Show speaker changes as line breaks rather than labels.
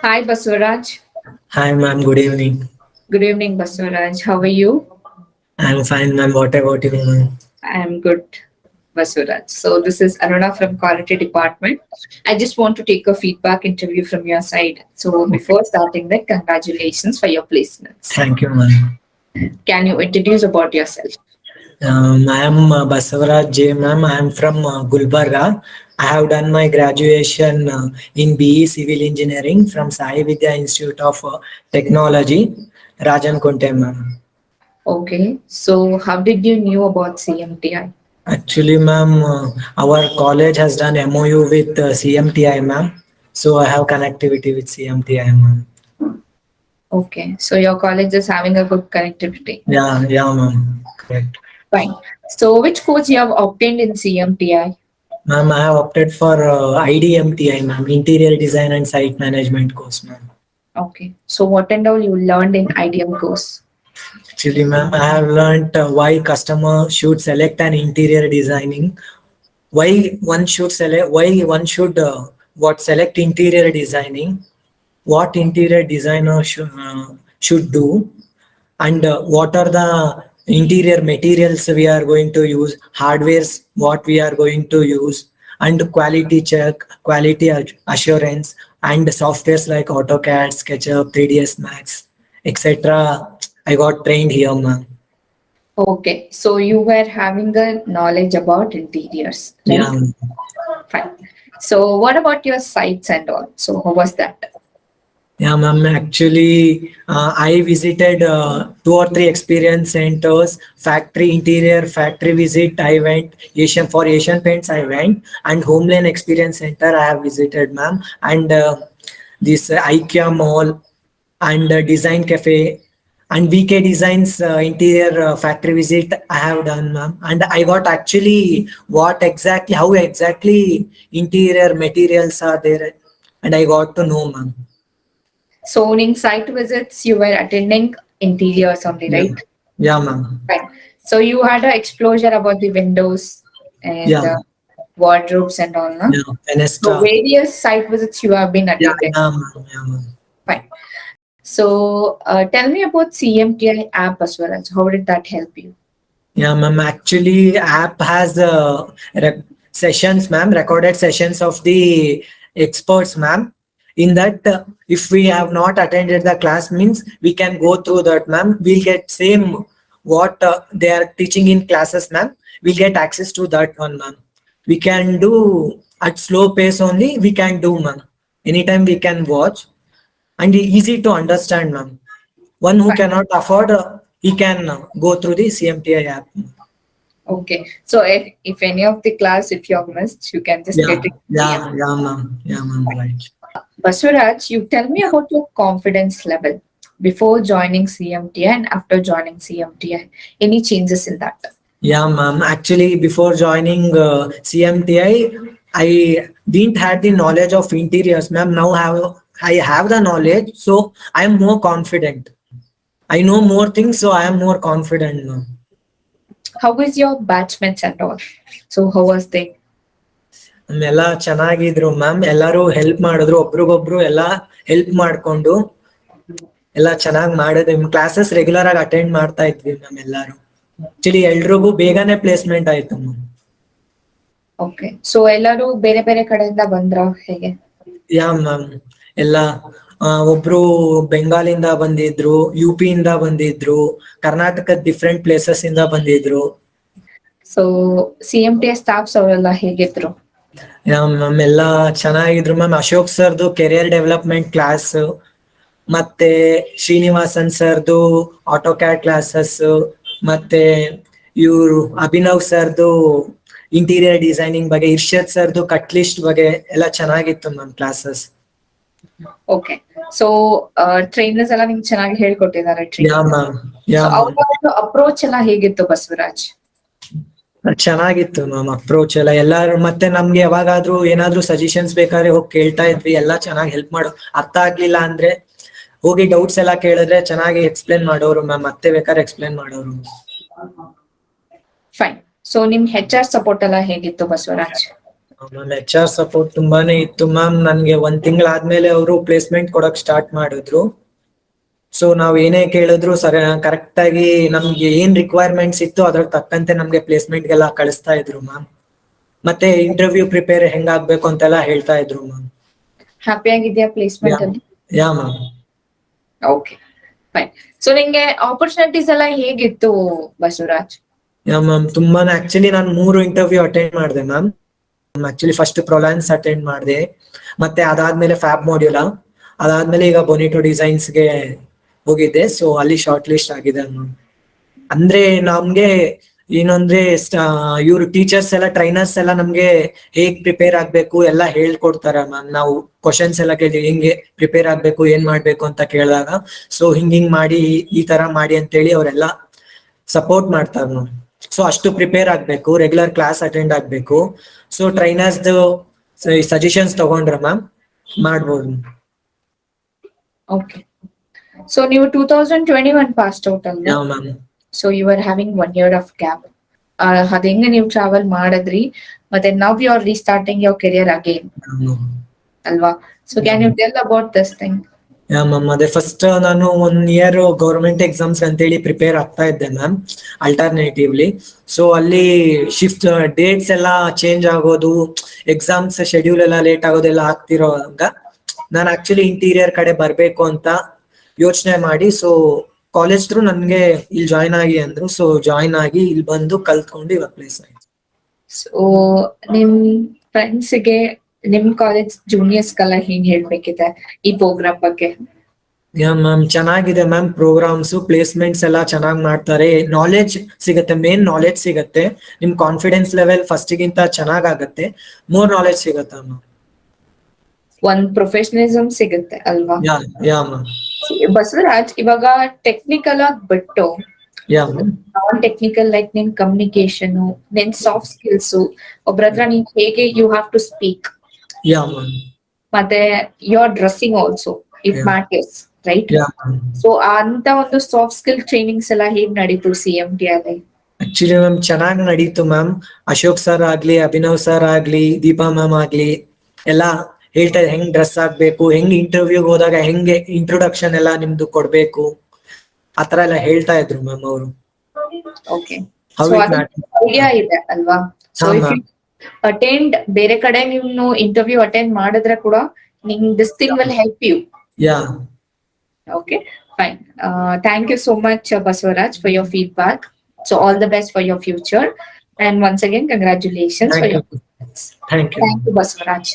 Hi, Basavaraj.
Hi, ma'am. Good evening.
Good evening, Basavaraj. How are you?
I'm fine, ma'am. What about you, ma'am?
I'm good, Basavaraj. So this is Aruna from Quality Department. I just want to take a feedback interview from your side. So
Okay.
before starting that, congratulations for your placements.
Thank you, ma'am.
Can you introduce about yourself?
I am Basavaraj J, ma'am. I am from Gulbarga. I have done my graduation in BE Civil Engineering from Sai Vidya Institute of Technology, Rajan Kunte, ma'am.
Okay. So how did you knew about CMTI?
Actually, ma'am, our college has done MOU with CMTI, ma'am. So I have connectivity with CMTI, ma'am.
Okay. So your college is having a good connectivity.
Yeah, ma'am. Correct.
Fine. So which course you have obtained in CMTI?
Ma'am, I have opted for IDMTI, ma'am, Interior Design and Site Management course, ma'am.
Okay. So what and all you learned in IDM course?
Actually, ma'am, I have learned why customer should select an interior designing, why one should what select interior designing, what interior designer should do, and what are the interior materials we are going to use, hardwares what we are going to use, and quality check, quality assurance, and softwares like AutoCAD, SketchUp, 3ds Max, etc. I got trained here, ma'am.
Okay, so you were having a knowledge about interiors,
Yeah.
right? Fine. So what about your sites and all? So how was that?
Yeah, ma'am. Actually, I visited two or three experience centers, factory interior, factory visit. I went Asian Paints. I went, and Homeland Experience Center. I have visited, ma'am. And this IKEA Mall and Design Cafe and VK Designs interior factory visit. I have done, ma'am. And I got actually how exactly interior materials are there, and I got to know, ma'am.
So in site visits, you were attending interiors only,
Yeah.
right?
Yeah, ma'am.
Fine. So you had an exposure about the windows and
Yeah,
wardrobes and all, no?
yeah.
So
Fenestra.
various site visits you have been
Yeah,
attended.
yeah, ma'am. Yeah, ma'am.
Fine. So tell me about CMTI app as well as how did that help you?
Yeah, ma'am. Actually, app has sessions, ma'am, recorded sessions of the experts, ma'am. In that, if we have not attended the class, means we can go through that, ma'am. We'll get same what they are teaching in classes, ma'am. We'll get access to that one, ma'am. We can do at slow pace only. We can do, ma'am. Anytime we can watch and easy to understand, ma'am. One who
Fine.
cannot afford, he can go through the CMTI app.
Okay. So if any of the class, if you have missed, you can just
Yeah,
get it.
yeah, ma'am, right.
Baswaraj, you tell me about your confidence level before joining CMTI and after joining CMTI. Any changes in that?
Yeah, ma'am. Actually, before joining CMTI, I didn't had the knowledge of interiors, ma'am. Now I have the knowledge, so I am more confident. I know more things, so I am more confident now.
How is your batchmates and all? So how was they?
ಎಲ್ಲ ಚೆನ್ನಾಗಿದ್ರು ma'am. ಎಲ್ಲರೂ help ಮಾಡಿದ್ರು, ಒಬ್ರಿಗೊಬ್ರು ಎಲ್ಲ help ಮಾಡ್ಕೊಂಡು ಎಲ್ಲ ಚೆನ್ನಾಗಿ ಮಾಡಿದ್ವಿ. Classes regular ಆಗಿ ಅಟೆಂಡ್ ಮಾಡ್ತಾ ಇದ್ವಿ ಮ್ಯಾಮ್ ಎಲ್ಲಾರು. ಆಕ್ಚುಲಿ ಎಲ್ರಿಗೂ ಬೇಗನೆ ಪ್ಲೇಸ್ಮೆಂಟ್ ಆಯ್ತು ಮ್ಯಾಮ್.
ಓಕೆ. ಸೊ ಎಲ್ಲರೂ ಬೇರೆ ಬೇರೆ ಕಡೆಯಿಂದ ಬಂದ್ರ ಹೇಗೆ?
Yeah ma'am. ಎಲ್ಲ ಒಬ್ರು ಬೆಂಗಾಲಿಂದ ಬಂದಿದ್ರು, UP ಇಂದ ಬಂದಿದ್ರು, ಕರ್ನಾಟಕದ ಡಿಫ್ರೆಂಟ್ ಪ್ಲೇಸಸ್ ಇಂದ ಬಂದಿದ್ರು.
ಸೊ CMTI ಸ್ಟಾಫ್ಸ್ ಅವರೆಲ್ಲ ಹೇಗಿದ್ರು?
ಯಾ ಮ್ಯಾಮ್, ಎಲ್ಲ ಚೆನ್ನಾಗಿದ್ರು ಮ್ಯಾಮ್. ಅಶೋಕ್ ಸರ್ದು ಕೆರಿಯರ್ ಡೆವಲಪ್ಮೆಂಟ್ ಕ್ಲಾಸ್, ಮತ್ತೆ ಶ್ರೀನಿವಾಸನ್ ಸರ್ದು ಆಟೋ ಕ್ಯಾಡ್ ಕ್ಲಾಸಸ್, ಮತ್ತೆ ಇವರು ಅಭಿನವ್ ಸರ್ದು ಇಂಟೀರಿಯರ್ ಡಿಸೈನಿಂಗ್ ಬಗ್ಗೆ, ಇರ್ಷದ್ ಸರ್ದು ಕಟ್ ಲಿಸ್ಟ್ ಬಗ್ಗೆ ಎಲ್ಲ ಚೆನ್ನಾಗಿತ್ತು ma'am classes.
Okay. So trainers ಎಲ್ಲ ನಿಮ್ಗೆ ಚೆನ್ನಾಗಿ ಹೇಳ್ಕೊಟ್ಟಿದ್ದಾರೆ
yeah
training.
Ma'am, yeah
so
ma'am.
ಅವ್ರ ಅಪ್ರೋಚ್ ಎಲ್ಲ ಹೇಗಿತ್ತು ಬಸವರಾಜ್?
ಚೆನ್ನಾಗಿತ್ತು ಮ್ಯಾಮ್ ಅಪ್ರೋಚ್ ಎಲ್ಲ. ಎಲ್ಲಾರು ಮತ್ತೆ ನಮ್ಗೆ ಯಾವಾಗಾದ್ರೂ ಏನಾದ್ರೂ ಸಜೆಷನ್ಸ್ ಬೇಕಾದ್ರೆ ಹೋಗಿ ಕೇಳ್ತಾ ಇದ್ವಿ. ಎಲ್ಲ ಚೆನ್ನಾಗಿ ಹೆಲ್ಪ್ ಮಾಡೋ. ಅರ್ಥ ಆಗ್ಲಿಲ್ಲ ಅಂದ್ರೆ ಹೋಗಿ ಡೌಟ್ಸ್ ಎಲ್ಲ ಕೇಳಿದ್ರೆ ಚೆನ್ನಾಗಿ ಎಕ್ಸ್ಪ್ಲೇನ್ ಮಾಡೋರು ಮ್ಯಾಮ್. ಮತ್ತೆ ಬೇಕಾದ್ರೆ ಎಕ್ಸ್ಪ್ಲೇನ್ ಮಾಡೋರು.
ಫೈನ್. ಸೊ ನಿಮ್ HR ಸಪೋರ್ಟ್ ಎಲ್ಲ ಹೇಗಿತ್ತು ಬಸವರಾಜ್?
ಮ್ಯಾಮ್ HR ಸಪೋರ್ಟ್ ತುಂಬಾನೇ ಇತ್ತು ಮ್ಯಾಮ್. ನನ್ಗೆ 1 ತಿಂಗಳಾದ್ಮೇಲೆ ಅವರು ಪ್ಲೇಸ್ಮೆಂಟ್ ಕೊಡಕ್ ಸ್ಟಾರ್ಟ್ ಮಾಡಿದ್ರು. ಸೊ ನಾವ್ ಏನೇ ಕೇಳಿದ್ರು ಕರೆಕ್ಟ್ ಆಗಿ ನಮ್ಗೆ ಏನ್ ರಿಕ್ವೈರ್ಮೆಂಟ್ಸ್ ಇತ್ತು ಅದ್ರ ತಕ್ಕಂತೆ ನಮ್ಗೆ ಪ್ಲೇಸ್ಮೆಂಟ್ ಗೆಲ್ಲ ಕಳಿಸ್ತಾ ಇದ್ರು ಮ್ಯಾಮ್. ಮತ್ತೆ ಇಂಟರ್ವ್ಯೂ ಪ್ರಿಪೇರ್ ಹೆಂಗಾಗ್ಬೇಕು ಅಂತೆಲ್ಲ ಹೇಳ್ತಾ ಇದ್ರು ಮ್ಯಾಮ್.
ಹ್ಯಾಪಿ ಆಗಿದ್ಯಾ ಪ್ಲೇಸ್ಮೆಂಟ್ ಅಲ್ಲಿ?
Yeah ma'am.
Okay fine. So ನಿಂಗೆ ಆಪರ್ಚುನಿಟೀಸ್ ಎಲ್ಲ ಹೇಗಿತ್ತು ಬಸವರಾಜ್?
ಯಾ ಮ್ಯಾಮ್ ತುಂಬಾನೇ. ಆಕ್ಚುಲಿ ನಾನು 3 ಇಂಟರ್ವ್ಯೂ ಅಟೆಂಡ್ ಮಾಡಿದೆ ಮ್ಯಾಮ್. ಆಕ್ಚುಲಿ ಫಸ್ಟ್ ಪ್ರೊಲಾನ್ಸ್ ಅಟೆಂಡ್ ಮಾಡಿದೆ, ಮತ್ತೆ ಅದಾದ್ಮೇಲೆ ಫ್ಯಾಬ್ ಮಾಡ್ಯೂಲಾ, ಅದಾದ್ಮೇಲೆ ಈಗ ಬೊನಿಟೋ ಡಿಸೈನ್ಸ್ಗೆ ಹೋಗಿದ್ದೆ. ಸೊ ಅಲ್ಲಿ ಶಾರ್ಟ್ ಲಿಸ್ಟ್ ಆಗಿದೆ ಮ್ಯಾಮ್. ಅಂದ್ರೆ ನಮ್ಗೆ ಏನಂದ್ರೆ ಇವ್ರು ಟೀಚರ್ಸ್ ಎಲ್ಲ ಟ್ರೈನರ್ಸ್ ಎಲ್ಲ ನಮ್ಗೆ ಹೇಗ್ ಪ್ರಿಪೇರ್ ಆಗ್ಬೇಕು ಎಲ್ಲ ಹೇಳ್ಕೊಡ್ತಾರ ಮ್ಯಾಮ್. ನಾವು ಕ್ವಶನ್ಸ್ ಎಲ್ಲ ಕೇಳಿ ಹೆಂಗೆ ಪ್ರಿಪೇರ್ ಆಗ್ಬೇಕು ಏನ್ ಮಾಡ್ಬೇಕು ಅಂತ ಕೇಳಿದಾಗ ಸೊ ಹಿಂಗ್ ಮಾಡಿ ಈ ತರ ಮಾಡಿ ಅಂತೇಳಿ ಅವರೆಲ್ಲ ಸಪೋರ್ಟ್ ಮಾಡ್ತಾರೆ ಮ್ಯಾಮ್. ಸೊ ಅಷ್ಟು ಪ್ರಿಪೇರ್ ಆಗ್ಬೇಕು, ರೆಗ್ಯುಲರ್ ಕ್ಲಾಸ್ ಅಟೆಂಡ್ ಆಗ್ಬೇಕು. ಸೊ ಟ್ರೈನರ್ಸ್ ಸಜೆಷನ್ಸ್ ತಗೊಂಡ್ರೆ ಮ್ಯಾಮ್ ಮಾಡ್ಬೋದು.
ಓಕೆ. ಸೊ ನೀವು 2021 ಪಾಸ್ಟ್ ಔಟ್ ಅಲ್ವಾ?
ಯಾವ ma'am.
So you are having 1 year of gap. ಅದ್ ಹೆಂಗೆ ನೀವು ಟ್ರಾವೆಲ್ ಮಾಡಿದ್ರಿ? ಮತ್ತೆ now you are restarting your career again ಅಲ್ವಾ? So can you tell about this thing?
Yeah ma'am. ಅದೇ ಫಸ್ಟ್ ನಾನು 1 year ಗೌರ್ಮೆಂಟ್ ಎಕ್ಸಾಮ್ಸ್ ಅಂತೇಳಿ ಪ್ರಿಪೇರ್ ಆಗ್ತಾ ಇದ್ದೆ ಮ್ಯಾಮ್, ಅಲ್ಟರ್ನೇಟಿವ್ಲಿ. ಸೊ ಅಲ್ಲಿ ಶಿಫ್ಟ್ ಡೇಟ್ಸ್ ಎಲ್ಲ ಚೇಂಜ್ ಆಗೋದು, ಎಕ್ಸಾಮ್ಸ್ ಶೆಡ್ಯೂಲ್ ಎಲ್ಲ ಲೇಟ್ ಆಗೋದೆಲ್ಲ ಆಗ್ತಿರೋವಾಗ ನಾನು ಆಕ್ಚುಲಿ ಇಂಟೀರಿಯರ್ ಕಡೆ ಬರ್ಬೇಕು ಅಂತ ಯೋಚನೆ ಮಾಡಿ, ಸೊ ಕಾಲೇಜ್ ಥ್ರೂ ನನ್ಗೆ ಇಲ್ಲಿ ಜಾಯ್ನ್ ಆಗಿ ಅಂದ್ರು. ಸೊ ಜಾಯ್ನ್ ಆಗಿ ಇಲ್ಲಿ ಬಂದು ಕಲ್ತ್ಕೊಂಡು ಇವಾಗ ಪ್ಲೇಸ್ ಆಯ್ತು.
ಸೊ ನಿಮ್ ಫ್ರೆಂಡ್ಸ್ಗೆ, ನಿಮ್ ಕಾಲೇಜ್ ಜೂನಿಯರ್ಸ್ಗೆಲ್ಲ ಏನ್ ಹೇಳ್ಬೇಕಿದೆ ಈ ಪ್ರೋಗ್ರಾಮ್ ಬಗ್ಗೆ?
ಯಾ ಮ್ಯಾಮ್, ಚೆನ್ನಾಗಿದೆ ಮ್ಯಾಮ್. ಪ್ರೋಗ್ರಾಮ್ಸ್ ಪ್ಲೇಸ್ಮೆಂಟ್ಸ್ ಎಲ್ಲ ಚೆನ್ನಾಗಿ ಮಾಡ್ತಾರೆ. ನಾಲೆಡ್ಜ್ ಸಿಗುತ್ತೆ, ಮೇನ್ ನಾಲೆಡ್ಜ್ ಸಿಗುತ್ತೆ. ನಿಮ್ ಕಾನ್ಫಿಡೆನ್ಸ್ ಲೆವೆಲ್ ಫಸ್ಟ್ ಗಿಂತ ಚೆನ್ನಾಗಾಗತ್ತೆ, ಮೋರ್ ನಾಲೆಡ್ಜ್ ಸಿಗುತ್ತೆ ಮ್ಯಾಮ್.
ಒಂದ್ ಪ್ರೊಫೆಷನಲಿಸಮ್ ಸಿಗುತ್ತೆ ಅಲ್ವಾ?
ಯಾ ಯಾ ಮ್ಯಾಮ್.
ಬಸವರಾಜ್, ಇವಾಗ ಟೆಕ್ನಿಕಲ್ ಆಗಿ ಬಿಟ್ಟು
yeah ma'am.
Non technical like ನಿನ್ ಕಮ್ಯುನಿಕೇಶನ್, ನಿನ್ ಸಾಫ್ಟ್ ಸ್ಕಿಲ್ಸ್, ಒಬ್ರ ಹತ್ರ ನೀನ್ ಹೇಗೆ you have to speak,
yeah ma'am.
ಮತ್ತೆ your dressing also it
Yeah.
Matters, right?
Yeah ma'am.
So ಅಂತ ಒಂದು ಸಾಫ್ಟ್ ಸ್ಕಿಲ್ ಟ್ರೈನಿಂಗ್ಸ್ ಎಲ್ಲ ಹೇಗ್ ನಡೀತು CMT ಅಲ್ಲಿ?
ಆಕ್ಚುಲಿ ಮ್ಯಾಮ್ ಚೆನ್ನಾಗಿ ನಡೀತು ಮ್ಯಾಮ್. ಅಶೋಕ್ ಸರ್ ಆಗ್ಲಿ, ಅಭಿನವ್ ಸರ್ ಆಗ್ಲಿ, ದೀಪಾ ಮ್ಯಾಮ್ ಆಗ್ಲಿ ಎಲ್ಲ ಹೇಳ್ತಾ ಇದ್ದಾರೆ ಹೆಂಗ್ ಡ್ರೆಸ್ ಆಗ್ಬೇಕು, ಹೆಂಗ್ ಇಂಟರ್ವ್ಯೂಗ್ ಹೋದಾಗ ಹೆಂಗೆ ಇಂಟ್ರೊಡಕ್ಷನ್ ಎಲ್ಲ ನಿಮ್ದು ಕೊಡ್ಬೇಕು, ಆತರ ಎಲ್ಲ ಹೇಳ್ತಾ ಇದ್ರು ಮ್ಯಾಮ್ ಅವರು.
ಓಕೆ.
How
ಸೊ
it
ಅದು
matters.
ಐಡಿಯಾ ಇದೆ ಅಲ್ವಾ? ಸೊ
ಹಾ
ಇಫ್ ಯು
ಮ್ಯಾಮ್.
ಅಟೆಂಡ್, ಬೇರೆ ಕಡೆ ನೀವು ಇಂಟರ್ವ್ಯೂ ಅಟೆಂಡ್ ಮಾಡಿದ್ರೆ ಕೂಡ ನಿಂಗ್ this thing will help you.
Yeah.
Okay, fine. Thank you so much, Basavaraj, for your feedback. So all the best for your future. And once again, congratulations for
Thank
your
you.
success.
Thank you.
Thank you, Basavaraj.